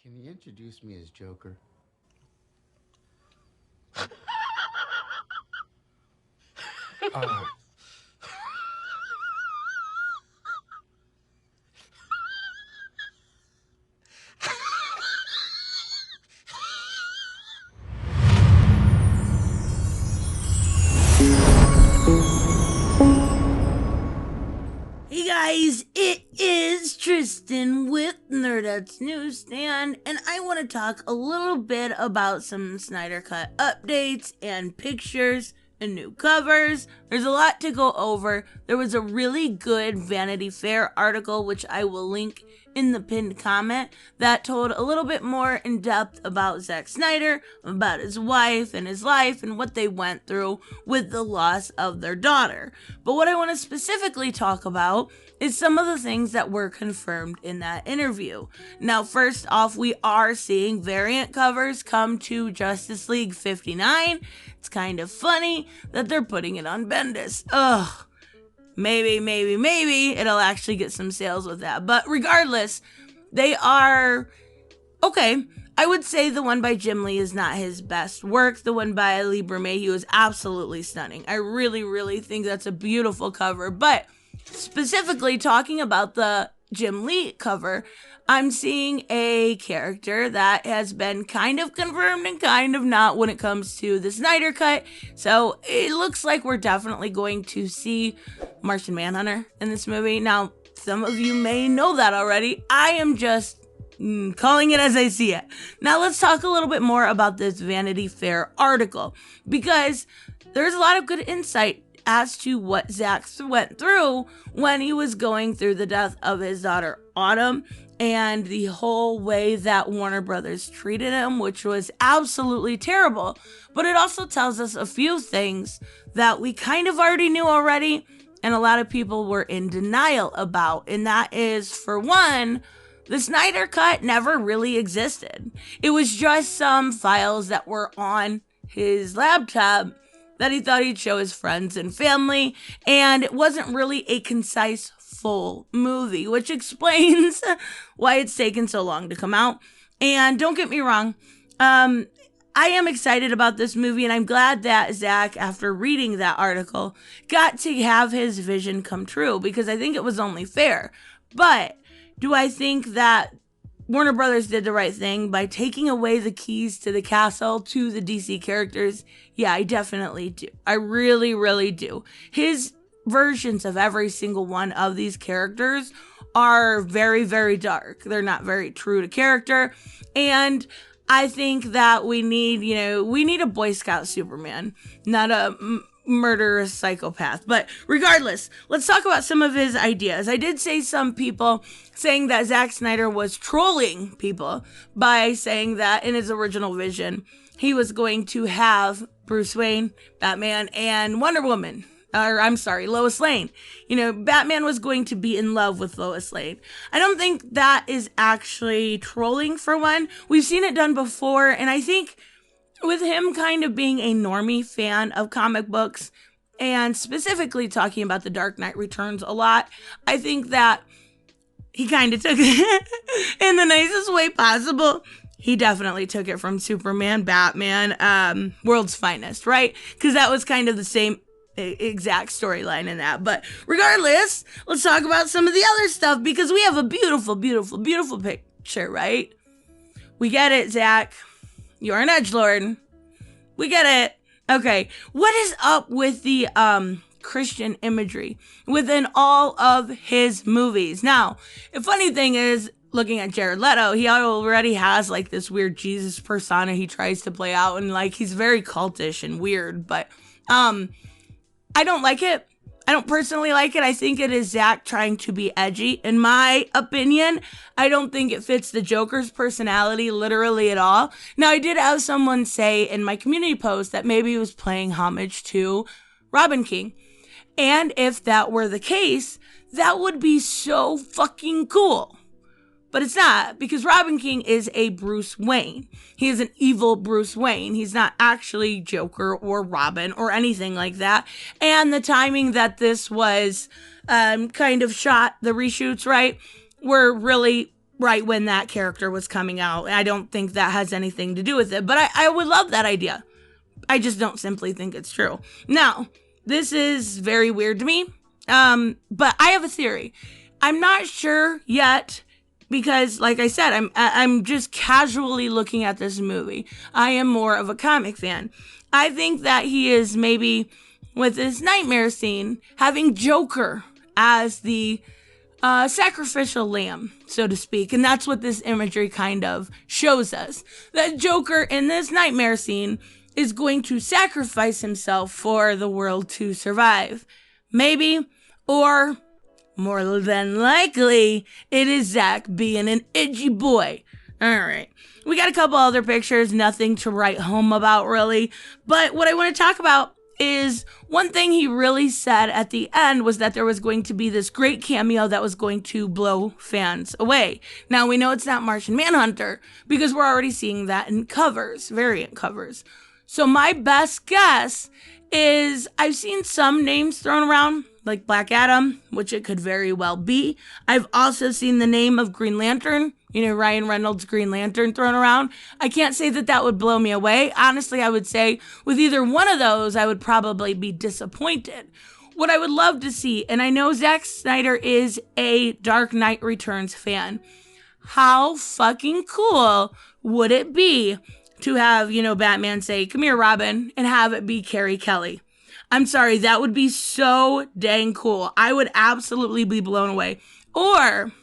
Can you introduce me as Joker? Uh, Hey guys, it is Tristan with That's NewsStand, and I want to talk a little bit about some Snyder Cut updates and pictures and new covers. There's a lot to go over. There was a really good Vanity Fair article, which I will link in the pinned comment, that told a little bit more in depth about Zack Snyder, about his wife and his life and what they went through with the loss of their daughter. But what I want to specifically talk about is some of the things that were confirmed in that interview. Now, first off, we are seeing variant covers come to Justice League 59. It's kind of funny that they're putting it on Bendis. Ugh. Maybe it'll actually get some sales with that. But regardless, they are okay. I would say the one by Jim Lee is not his best work. The one by Lee Bermehue is absolutely stunning. I really think that's a beautiful cover. But specifically talking about the Jim Lee cover, I'm seeing a character that has been kind of confirmed and kind of not when it comes to the Snyder Cut. So it looks like we're definitely going to see Martian Manhunter in this movie. Now, some of you may know that already. I am just calling it as I see it. Now let's talk a little bit more about this Vanity Fair article, because there's a lot of good insight as to what Zack went through when he was going through the death of his daughter Autumn, and the whole way that Warner Brothers treated him, which was absolutely terrible. But it also tells us a few things that we kind of already knew already, and a lot of people were in denial about. And that is, for one, the Snyder Cut never really existed. It was just some files that were on his laptop that he thought he'd show his friends and family, and it wasn't really a concise full movie, which explains why it's taken so long to come out. And don't get me wrong, I am excited about this movie, and I'm glad that Zack, after reading that article, got to have his vision come true, because I think it was only fair. But do I think that Warner Brothers did the right thing by taking away the keys to the castle to the DC characters? Yeah, I definitely do. I really do. His versions of every single one of these characters are very dark. They're not very true to character. And I think that we need a Boy Scout Superman, not a murderous psychopath. But regardless, let's talk about some of his ideas. I did say some people saying that Zack Snyder was trolling people by saying that in his original vision, he was going to have Bruce Wayne, Batman, and Wonder Woman. Lois Lane. Batman was going to be in love with Lois Lane. I don't think that is actually trolling, for one. We've seen it done before, and I think with him kind of being a normie fan of comic books, and specifically talking about The Dark Knight Returns a lot, I think that he kind of took it in the nicest way possible. He definitely took it from Superman, Batman, World's Finest, right? Because that was kind of the same exact storyline in that. But regardless, let's talk about some of the other stuff, because we have a beautiful picture, right? We get it, Zack. You're an edgelord. We get it. Okay, what is up with the Christian imagery within all of his movies? Now, the funny thing is, looking at Jared Leto, he already has like this weird Jesus persona he tries to play out, and like he's very cultish and weird, but I don't like it. I don't personally like it. I think it is Zack trying to be edgy. In my opinion, I don't think it fits the Joker's personality literally at all. Now, I did have someone say in my community post that maybe he was paying homage to Robin King. And if that were the case, that would be so fucking cool. But it's not, because Robin King is a Bruce Wayne. He is an evil Bruce Wayne. He's not actually Joker or Robin or anything like that. And the timing that this was kind of shot, the reshoots, right, were really right when that character was coming out. I don't think that has anything to do with it, but I would love that idea. I just don't simply think it's true. Now, this is very weird to me, but I have a theory. I'm not sure yet because, like I said, I'm just casually looking at this movie. I am more of a comic fan. I think that he is maybe, with this nightmare scene, having Joker as the sacrificial lamb, so to speak. And that's what this imagery kind of shows us. That Joker in this nightmare scene is going to sacrifice himself for the world to survive. Maybe, or more than likely, it is Zack being an edgy boy. Alright, we got a couple other pictures, nothing to write home about really, but what I want to talk about is one thing he really said at the end was that there was going to be this great cameo that was going to blow fans away. Now we know it's not Martian Manhunter because we're already seeing that in covers, variant covers. So my best guess is I've seen some names thrown around, like Black Adam, which it could very well be. I've also seen the name of Green Lantern, Ryan Reynolds' Green Lantern thrown around. I can't say that that would blow me away. Honestly, I would say with either one of those, I would probably be disappointed. What I would love to see, and I know Zack Snyder is a Dark Knight Returns fan, how fucking cool would it be to have, Batman say, "Come here, Robin," and have it be Carrie Kelly? I'm sorry, that would be so dang cool. I would absolutely be blown away. Or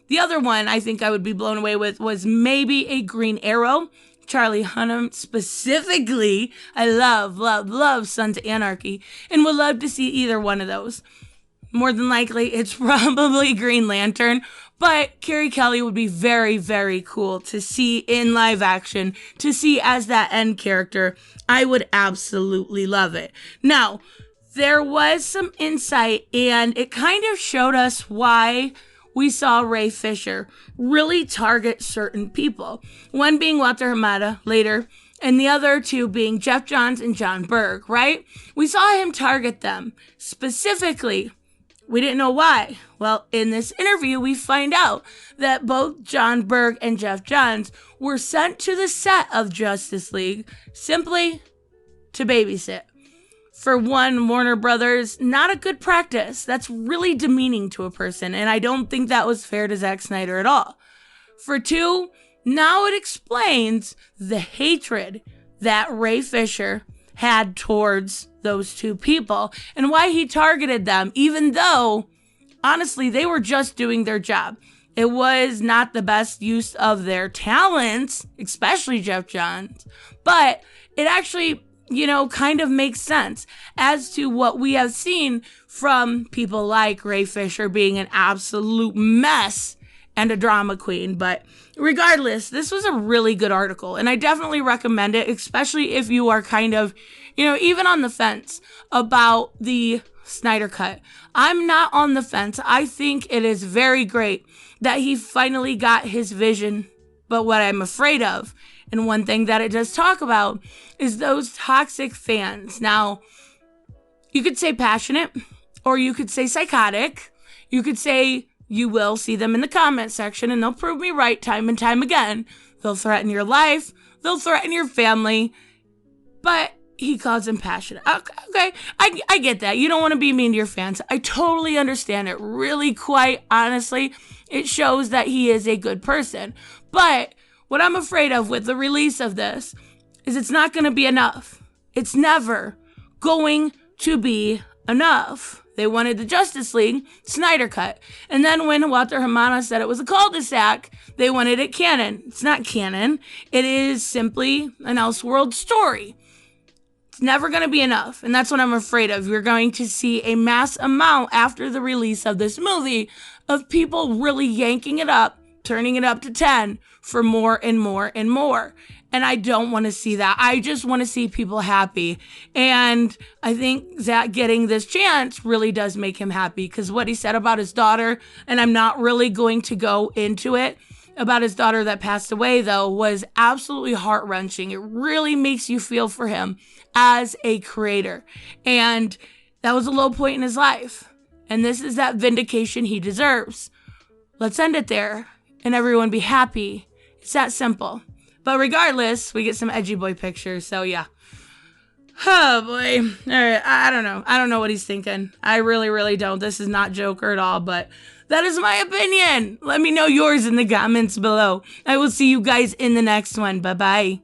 the other one I think I would be blown away with was maybe a Green Arrow. Charlie Hunnam specifically. I love Sons of Anarchy and would love to see either one of those. More than likely, it's probably Green Lantern, but Carrie Kelly would be very, very cool to see in live action, to see as that end character. I would absolutely love it. Now, there was some insight, and it kind of showed us why we saw Ray Fisher really target certain people. One being Walter Hamada later, and the other two being Jeff Johns and John Berg, right? We saw him target them specifically. We didn't know why. Well, in this interview, we find out that both John Berg and Jeff Johns were sent to the set of Justice League simply to babysit. For one, Warner Brothers, not a good practice. That's really demeaning to a person, and I don't think that was fair to Zack Snyder at all. For two, now it explains the hatred that Ray Fisher had towards those two people and why he targeted them, even though, honestly, they were just doing their job. It was not the best use of their talents, especially Jeff Johns, but it actually, kind of makes sense as to what we have seen from people like Ray Fisher being an absolute mess and a drama queen. But regardless, this was a really good article, and I definitely recommend it, especially if you are kind of, even on the fence about the Snyder Cut. I'm not on the fence. I think it is very great that he finally got his vision, but what I'm afraid of, and one thing that it does talk about, is those toxic fans. Now, you could say passionate, or you could say psychotic. You could say you will see them in the comment section, and they'll prove me right time and time again. They'll threaten your life. They'll threaten your family. But he calls them passionate. Okay, I get that. You don't want to be mean to your fans. I totally understand it. Really, quite honestly, it shows that he is a good person. But what I'm afraid of with the release of this is it's not going to be enough. It's never going to be enough. They wanted the Justice League Snyder Cut. And then when Walter Hamada said it was a cul-de-sac, they wanted it canon. It's not canon. It is simply an Elseworld story. It's never going to be enough. And that's what I'm afraid of. You're going to see a mass amount after the release of this movie of people really yanking it up, turning it up to 10 for more and more and more. And I don't want to see that. I just want to see people happy. And I think Zack getting this chance really does make him happy, because what he said about his daughter, and I'm not really going to go into it, about his daughter that passed away, though, was absolutely heart-wrenching. It really makes you feel for him as a creator. And that was a low point in his life. And this is that vindication he deserves. Let's end it there. and everyone be happy. It's that simple. But regardless, we get some edgy boy pictures, so yeah. Oh boy. Alright, I don't know. I don't know what he's thinking. I really, really don't. This is not Joker at all, but that is my opinion. Let me know yours in the comments below. I will see you guys in the next one. Bye-bye.